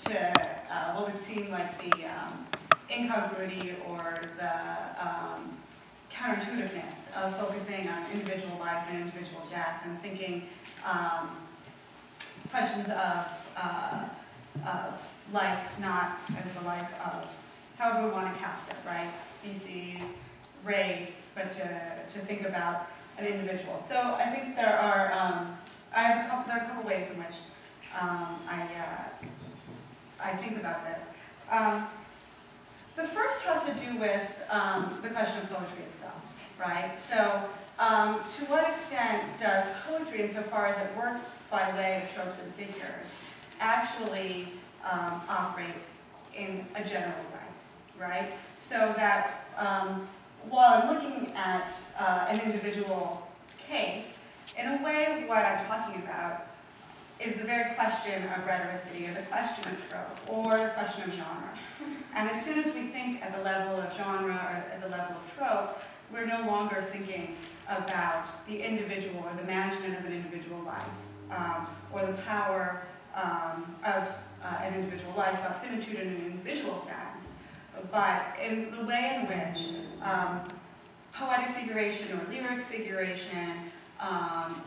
what would seem like the incongruity or the counterintuitiveness of focusing on individual life and individual death, and thinking questions of life not as the life of however we want to cast it, right? Species, race, but to think about an individual. So I think there are there are a couple ways in which I think about this. The first has to do with the question of poetry itself, right? So to what extent does poetry, insofar as it works by way of tropes and figures, actually operate in a general way, right? So that while I'm looking at an individual case, in a way what I'm talking about is the very question of rhetoricity, or the question of trope, or the question of genre. And as soon as we think at the level of genre or at the level of trope, we're no longer thinking about the individual or the management of an individual life, or the power of an individual life, about finitude in an individual sense, but in the way in which poetic figuration or lyric figuration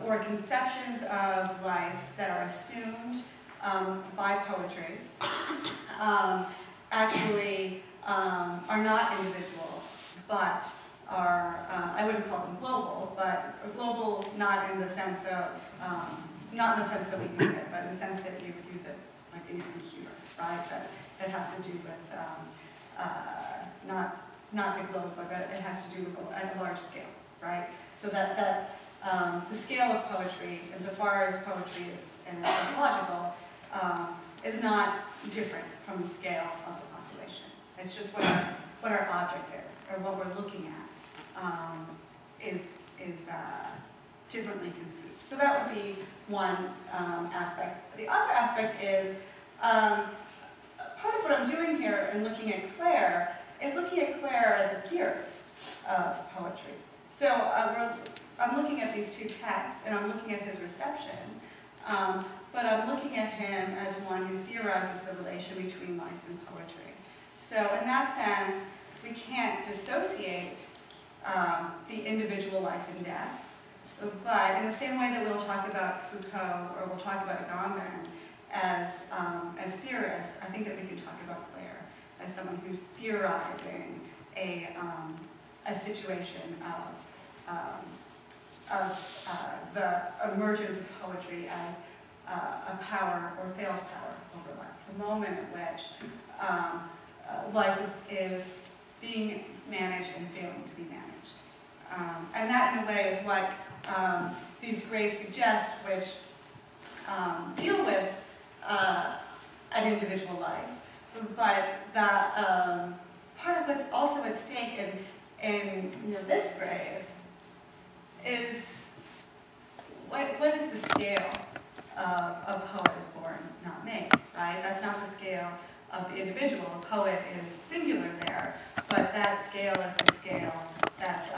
or conceptions of life that are assumed by poetry actually are not individual, but are, I wouldn't call them global, but global not in the sense of, not in the sense that we use it, but in the sense that you would use it like in your computer, right? That it has to do with not the globe, but that it has to do with at a large scale, right? So that the scale of poetry, insofar as poetry is anthropological, is not different from the scale of the population. It's just what our object is, or what we're looking at, is differently conceived. So that would be one aspect. The other aspect is, part of what I'm doing here in looking at Claire is looking at Claire as a theorist of poetry. So I'm looking at these two texts, and I'm looking at his reception, but I'm looking at him as one who theorizes the relation between life and poetry. So in that sense, we can't dissociate the individual life and death, but in the same way that we'll talk about Foucault or we'll talk about Agamben as theorists, I think that we can talk about Claire as someone who's theorizing a situation of the emergence of poetry as a power or failed power over life, the moment at which life is being managed and failing to be managed. And that, in a way, is what these graves suggest, which deal with an individual life. But that part of what's also at stake in this grave is what is the scale of a poet is born, not made, right? That's not the scale of the individual. A poet is singular there, but that scale is the scale that's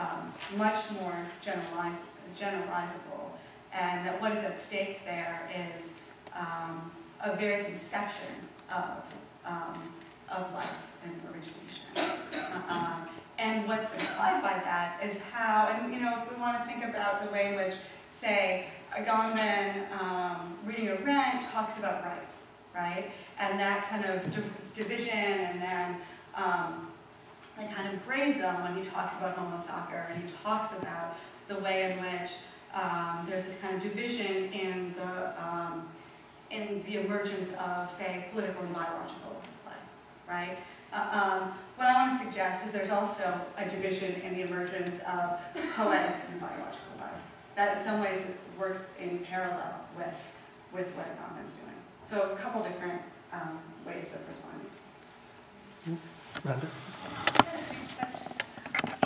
much more generalizable, and that what is at stake there is a very conception of life and origination. And what's implied by that is how, and if we want to think about the way in which, say, Agamben reading Arendt talks about rights, right? And that kind of division, and then that kind of gray zone when he talks about Homo sacer, and he talks about the way in which there's this kind of division in the emergence of, say, political and biological life, right? What I want to suggest is there's also a division in the emergence of poetic and biological life. That in some ways works in parallel with what Agamben's doing. So a couple different ways of responding. Rhonda? I have a brief question.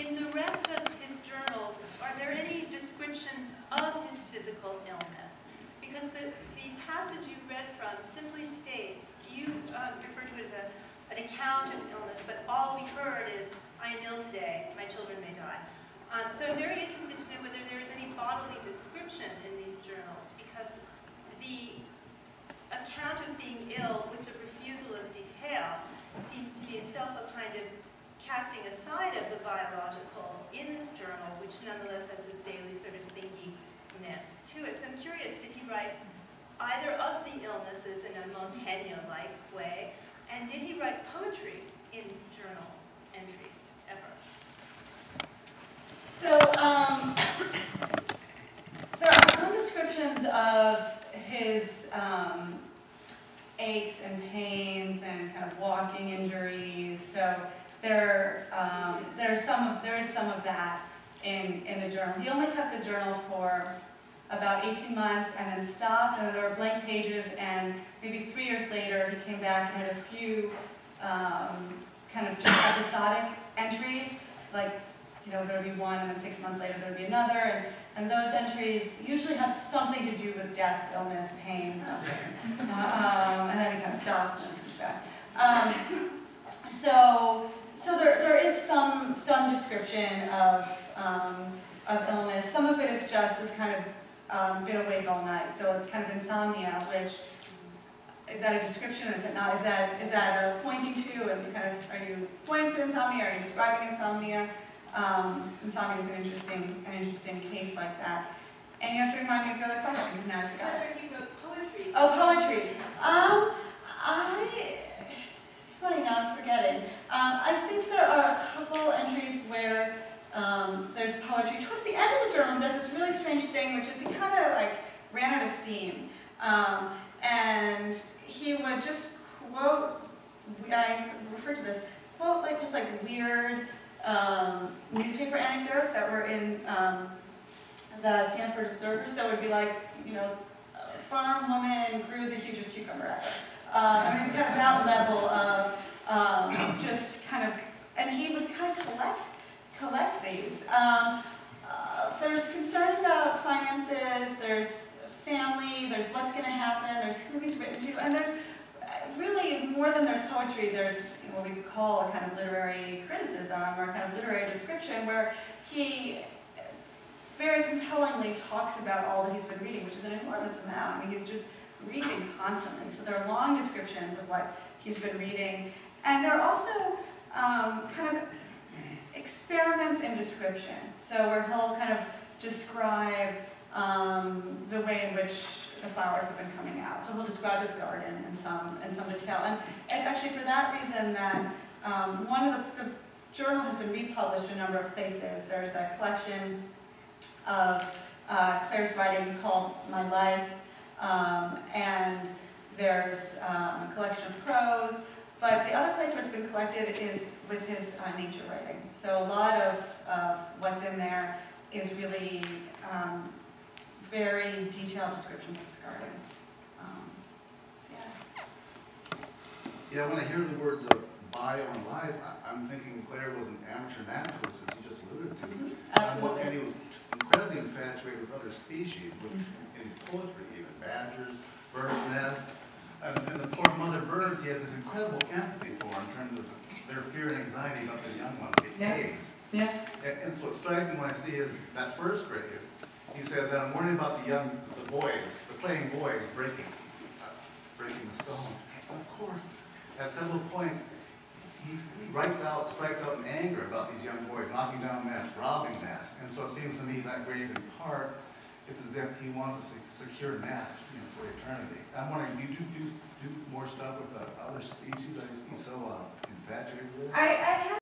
In the rest of his journals, are there any descriptions of his physical illness? Because the passage you read from simply states, you refer to it as an account of illness, but all we heard is, I am ill today, my children may die. So I'm very interested to know whether there is any bodily description in these journals, because the account of being ill with the refusal deal of detail seems to be itself a kind of casting aside of the biological in this journal, which nonetheless has this daily sort of thinkiness to it. So I'm curious, did he write either of the illnesses in a Montaigne-like way, and did he write poetry in journal entries ever? So, there are some descriptions of his aches and pains and kind of walking injuries. So there is some of that in the journal. He only kept the journal for about 18 months and then stopped, and then there were blank pages, and maybe 3 years later he came back and had a few kind of just episodic entries, like, you know, there would be one, and then 6 months later there would be another, and those entries usually have something to do with death, illness, pain, something. And then he kind of stops and then comes back. So there is some description of illness. Some of it is just this kind of been awake all night. So it's kind of insomnia, which is that a description? Is it not? Is that a pointing to? And kind of, are you pointing to insomnia? Are you describing insomnia? Insomnia is an interesting case like that. And you have to remind me of your other question because now I forgot. Whether he wrote poetry. Oh, poetry. It's funny now, I'm forgetting. I think there are a couple entries where there's poetry. Towards the end of the journal, he does this really strange thing, which is he kind of like ran out of steam. And he would just quote, I refer to this, quote like just like weird newspaper anecdotes that were in the Stanford Observer. So it would be like, you know, a farm woman grew the hugest cucumber ever. I mean, kind of that level of just kind of, and he would kind of collect these. There's concern about finances, there's family, there's what's going to happen, there's who he's written to, and there's really more than there's poetry, there's what we could call a kind of literary criticism or a kind of literary description where he very compellingly talks about all that he's been reading, which is an enormous amount. I mean, he's just reading constantly. So there are long descriptions of what he's been reading. And there are also kind of experiments in description. So where he'll kind of describe the way in which the flowers have been coming out. So he'll describe his garden in some detail. And it's actually for that reason that one of the journal has been republished in a number of places. There's a collection of Claire's writing called My Life, and there's a collection of prose. But the other place where it's been collected is with his nature writing. So a lot of what's in there is really very detailed descriptions of his garden. Yeah, when I hear the words of bio and life, I'm thinking Claire was an amateur naturalist, as you just alluded to. Absolutely. And he was incredibly infatuated with other species, in his poetry, even badgers, birds' nests. And the poor mother birds, he has this incredible empathy for in terms of their fear and anxiety about their young ones, the eggs. Yeah. And so what strikes me when I see is that first grave, he says that I'm worrying about the boys, the playing boys breaking the stones. And of course, at several points, he strikes out in anger about these young boys knocking down nests, robbing nests. And so it seems to me that grave in part, it's as if he wants a secure nest, for eternity. I'm wondering, do you do more stuff with other species that he's so infatuated with? I have